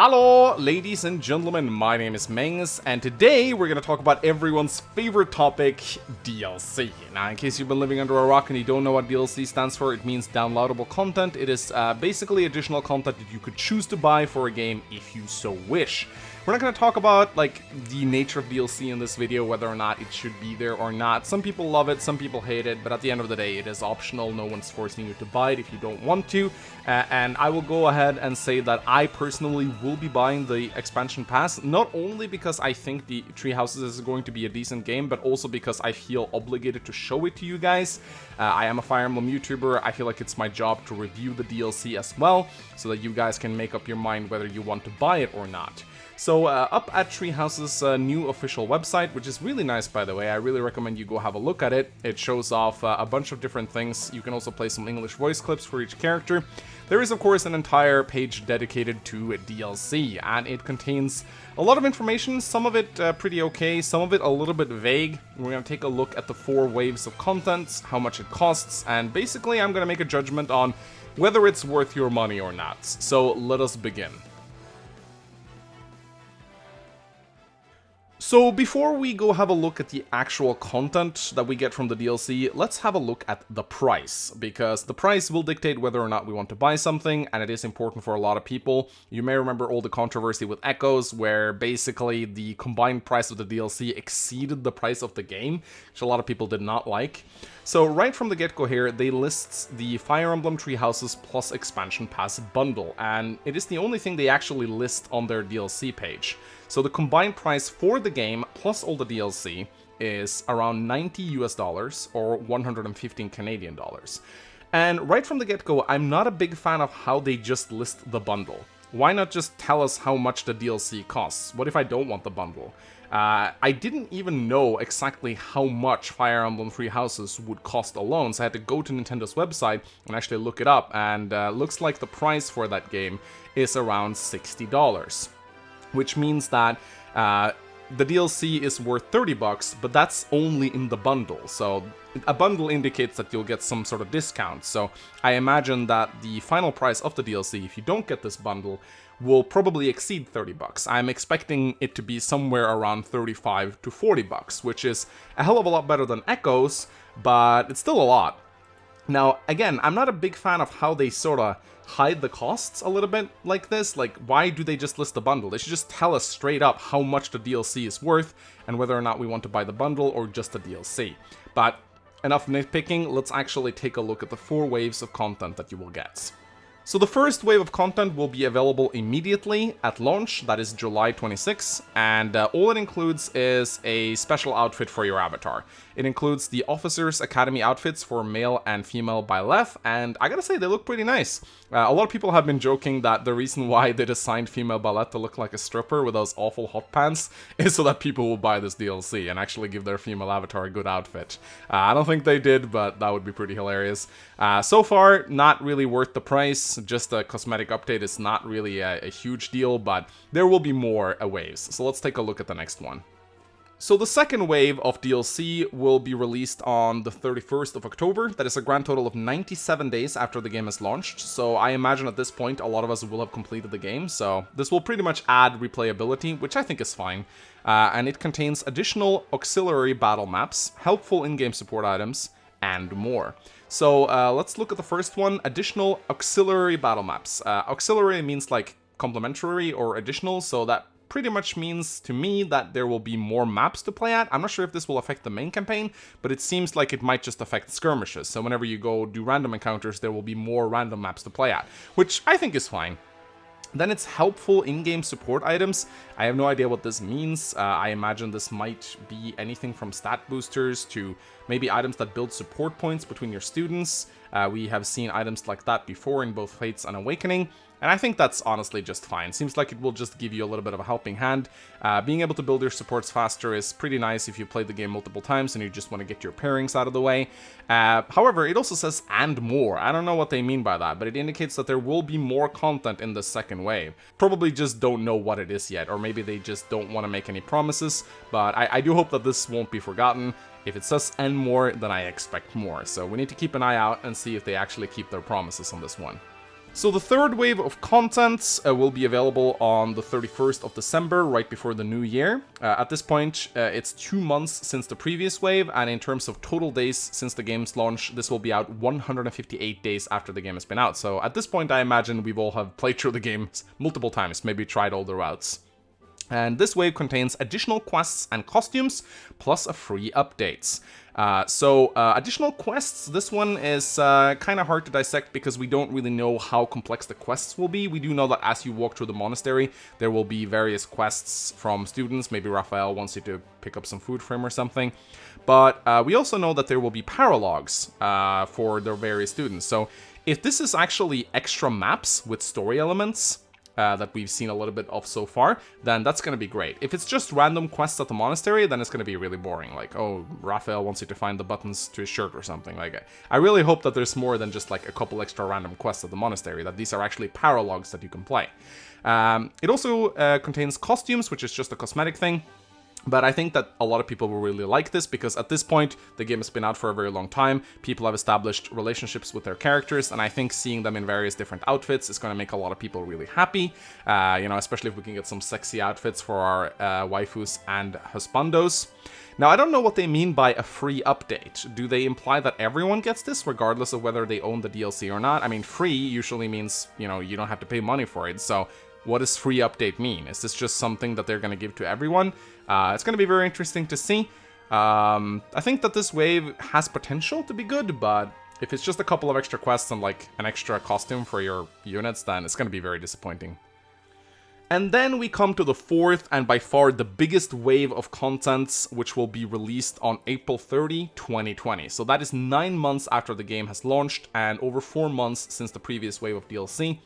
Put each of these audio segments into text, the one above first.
Hello, ladies and gentlemen, my name is Mangs, and today we're gonna talk about everyone's favorite topic, DLC. Now, in case you've been living under a rock and you don't know what DLC stands for, it means downloadable content. It is basically additional content that you could choose to buy for a game if you so wish. We're not going to talk about, like, the nature of DLC in this video, whether or not it should be there or not. Some people love it, some people hate it, but at the end of the day, it is optional. No one's forcing you to buy it if you don't want to. And I will go ahead and say that I personally will be buying the expansion pass, not only because I think the Tree Houses is going to be a decent game, but also because I feel obligated to show it to you guys. I am a Fire Emblem YouTuber. I feel like it's my job to review the DLC as well, so that you guys can make up your mind whether you want to buy it or not. So up at Treehouse's new official website, which is really nice, by the way. I really recommend you go have a look at it. It shows off a bunch of different things. You can also play some English voice clips for each character. There is, of course, an entire page dedicated to DLC, and it contains a lot of information, some of it pretty okay, some of it a little bit vague. We're going to take a look at the 4 waves of content, how much it costs, and basically I'm going to make a judgment on whether it's worth your money or not. So let us begin. So before we go have a look at the actual content that we get from the DLC, let's have a look at the price, because the price will dictate whether or not we want to buy something, and it is important for a lot of people. You may remember all the controversy with Echoes, where basically the combined price of the DLC exceeded the price of the game, which a lot of people did not like. So right from the get-go here, they list the Fire Emblem Tree Houses plus Expansion Pass bundle, and it is the only thing they actually list on their DLC page. So the combined price for the game plus all the DLC is around $90 US or 115 Canadian dollars. And right from the get-go, I'm not a big fan of how they just list the bundle. Why not just tell us how much the DLC costs? What if I don't want the bundle? I didn't even know exactly how much Fire Emblem Three Houses would cost alone, so I had to go to Nintendo's website and actually look it up, and looks like the price for that game is around $60. Which means that the DLC is worth $30, but that's only in the bundle. So a bundle indicates that you'll get some sort of discount. So I imagine that the final price of the DLC, if you don't get this bundle, will probably exceed $30. I'm expecting it to be somewhere around $35 to $40, which is a hell of a lot better than Echoes, but it's still a lot. Now, again, I'm not a big fan of how they sort of hide the costs a little bit like this. Like, why do they just list the bundle? They should just tell us straight up how much the DLC is worth and whether or not we want to buy the bundle or just the DLC. But enough nitpicking, let's actually take a look at the 4 waves of content that you will get. So the first wave of content will be available immediately at launch, that is July 26, and all it includes is a special outfit for your avatar. It includes the Officers Academy outfits for male and female Byleth, and I gotta say, they look pretty nice. A lot of people have been joking that the reason why they designed female Byleth to look like a stripper with those awful hot pants is so that people will buy this DLC and actually give their female avatar a good outfit. I don't think they did, but that would be pretty hilarious. So far, not really worth the price. Just a cosmetic update is not really a huge deal, but there will be more waves. So let's take a look at the next one. So the second wave of DLC will be released on the 31st of October. That is a grand total of 97 days after the game is launched. So I imagine at this point, a lot of us will have completed the game. So this will pretty much add replayability, which I think is fine. And it contains additional auxiliary battle maps, helpful in-game support items, and more. So let's look at the first one, additional auxiliary battle maps. Auxiliary means like complementary or additional, so that pretty much means to me that there will be more maps to play at. I'm not sure if this will affect the main campaign, but it seems like it might just affect skirmishes. So whenever you go do random encounters, there will be more random maps to play at, which I think is fine. Then it's helpful in-game support items. I have no idea what this means. I imagine this might be anything from stat boosters to maybe items that build support points between your students. We have seen items like that before in both Fates and Awakening, and I think that's honestly just fine. Seems like it will just give you a little bit of a helping hand. Being able to build your supports faster is pretty nice if you played the game multiple times and you just want to get your pairings out of the way. However, it also says "and more." I don't know what they mean by that, but it indicates that there will be more content in the second wave. Probably just don't know what it is yet, or maybe they just don't want to make any promises, but I do hope that this won't be forgotten. If it says "and more," then I expect more, so we need to keep an eye out and see if they actually keep their promises on this one. So the third wave of content will be available on the 31st of December, right before the new year. At this point, it's 2 months since the previous wave, and in terms of total days since the game's launch, this will be out 158 days after the game has been out. So at this point, I imagine we will have played through the game multiple times, maybe tried all the routes. And this wave contains additional quests and costumes, plus a free updates. Additional quests, this one is kind of hard to dissect because we don't really know how complex the quests will be. We do know that as you walk through the monastery, there will be various quests from students. Maybe Raphael wants you to pick up some food for him or something. But we also know that there will be paralogs for the various students. So if this is actually extra maps with story elements, that we've seen a little bit of so far, then that's going to be great. If it's just random quests at the monastery, then it's going to be really boring. Like, oh, Raphael wants you to find the buttons to his shirt or something. Like, I really hope that there's more than just like a couple extra random quests at the monastery, that these are actually paralogs that you can play. It also contains costumes, which is just a cosmetic thing. But I think that a lot of people will really like this because at this point, the game has been out for a very long time. People have established relationships with their characters, and I think seeing them in various different outfits is going to make a lot of people really happy. Especially if we can get some sexy outfits for our waifus and husbandos. Now, I don't know what they mean by a free update. Do they imply that everyone gets this, regardless of whether they own the DLC or not? I mean, free usually means, you don't have to pay money for it, so what does free update mean? Is this just something that they're going to give to everyone? It's going to be very interesting to see. I think that this wave has potential to be good, but if it's just a couple of extra quests and like an extra costume for your units, then it's going to be very disappointing. And then we come to the fourth and by far the biggest wave of content, which will be released on April 30, 2020. So that is 9 months after the game has launched and over 4 months since the previous wave of DLC.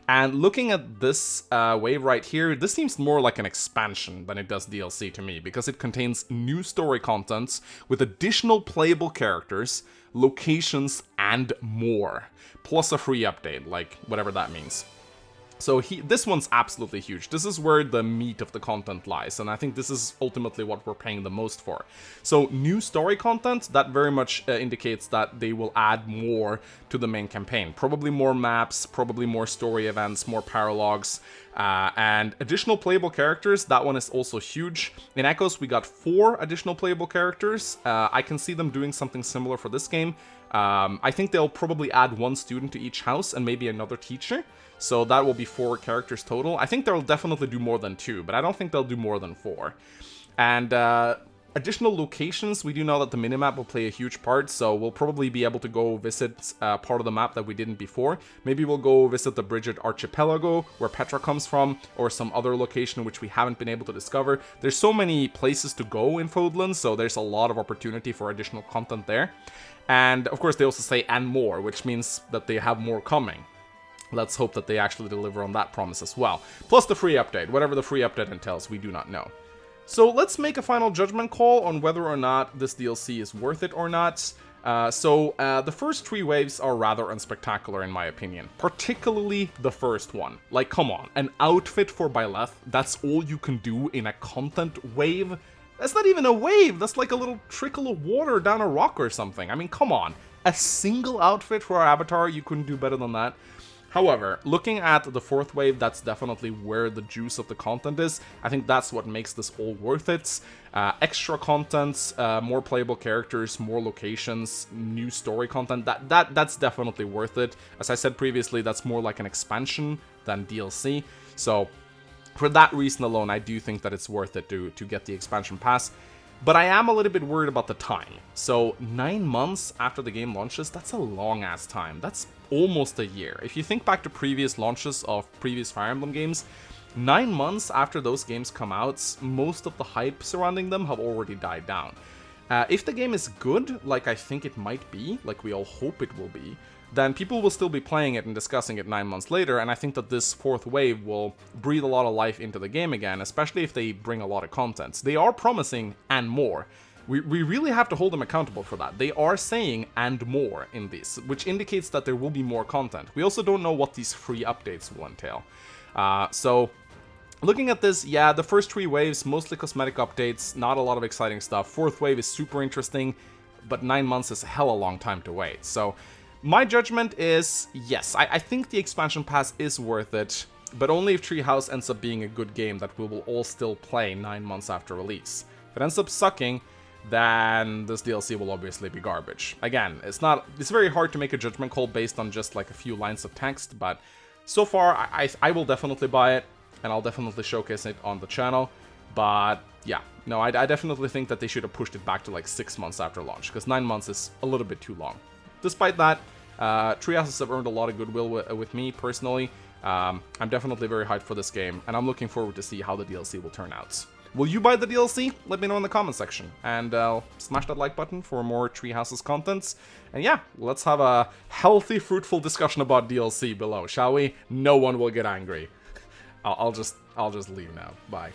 And looking at this wave right here, this seems more like an expansion than it does DLC to me, because it contains new story contents with additional playable characters, locations, and more. Plus a free update, like whatever that means. So this one's absolutely huge. This is where the meat of the content lies, and I think this is ultimately what we're paying the most for. So new story content, that very much indicates that they will add more to the main campaign. Probably more maps, probably more story events, more paralogs, and additional playable characters. That one is also huge. In Echoes, we got 4 additional playable characters. I can see them doing something similar for this game. I think they'll probably add 1 student to each house and maybe another teacher. So that will be 4 characters total. I think they'll definitely do more than 2, but I don't think they'll do more than 4. And additional locations, we do know that the minimap will play a huge part, so we'll probably be able to go visit part of the map that we didn't before. Maybe we'll go visit the Bridget Archipelago, where Petra comes from, or some other location which we haven't been able to discover. There's so many places to go in Fodlan, so there's a lot of opportunity for additional content there. And of course they also say and more, which means that they have more coming. Let's hope that they actually deliver on that promise as well. Plus the free update. Whatever the free update entails, we do not know. So let's make a final judgment call on whether or not this DLC is worth it or not. The first 3 waves are rather unspectacular in my opinion. Particularly the first one. Like, come on. An outfit for Byleth, that's all you can do in a content wave? That's not even a wave. That's like a little trickle of water down a rock or something. I mean, come on. A single outfit for our avatar, you couldn't do better than that. However, looking at the 4th wave, that's definitely where the juice of the content is. I think that's what makes this all worth it. Extra content, more playable characters, more locations, new story content, that's definitely worth it. As I said previously, that's more like an expansion than DLC. So for that reason alone, I do think that it's worth it to get the expansion pass. But I am a little bit worried about the time. So 9 months after the game launches, that's a long ass time. That's almost a year. If you think back to previous launches of previous Fire Emblem games, 9 months after those games come out, most of the hype surrounding them have already died down. If the game is good, like I think it might be, like we all hope it will be, then people will still be playing it and discussing it 9 months later, and I think that this 4th wave will breathe a lot of life into the game again, especially if they bring a lot of content. They are promising and more. We really have to hold them accountable for that. They are saying and more in this, which indicates that there will be more content. We also don't know what these free updates will entail. So looking at this, yeah, the first 3 waves, mostly cosmetic updates, not a lot of exciting stuff. 4th wave is super interesting, but 9 months is a hella long time to wait. So My judgment is, yes, I think the expansion pass is worth it, but only if Treehouse ends up being a good game that we will all still play 9 months after release. If it ends up sucking, then this DLC will obviously be garbage. Again, it's very hard to make a judgment call based on just like a few lines of text, but so far I will definitely buy it, and I'll definitely showcase it on the channel. But yeah, no, I definitely think that they should have pushed it back to like 6 months after launch, because 9 months is a little bit too long. Despite that, Treehouses have earned a lot of goodwill with me personally. I'm definitely very hyped for this game, and I'm looking forward to see how the DLC will turn out. Will you buy the DLC? Let me know in the comment section, and smash that like button for more Treehouses contents. And yeah, let's have a healthy, fruitful discussion about DLC below, shall we? No one will get angry. I'll just leave now. Bye.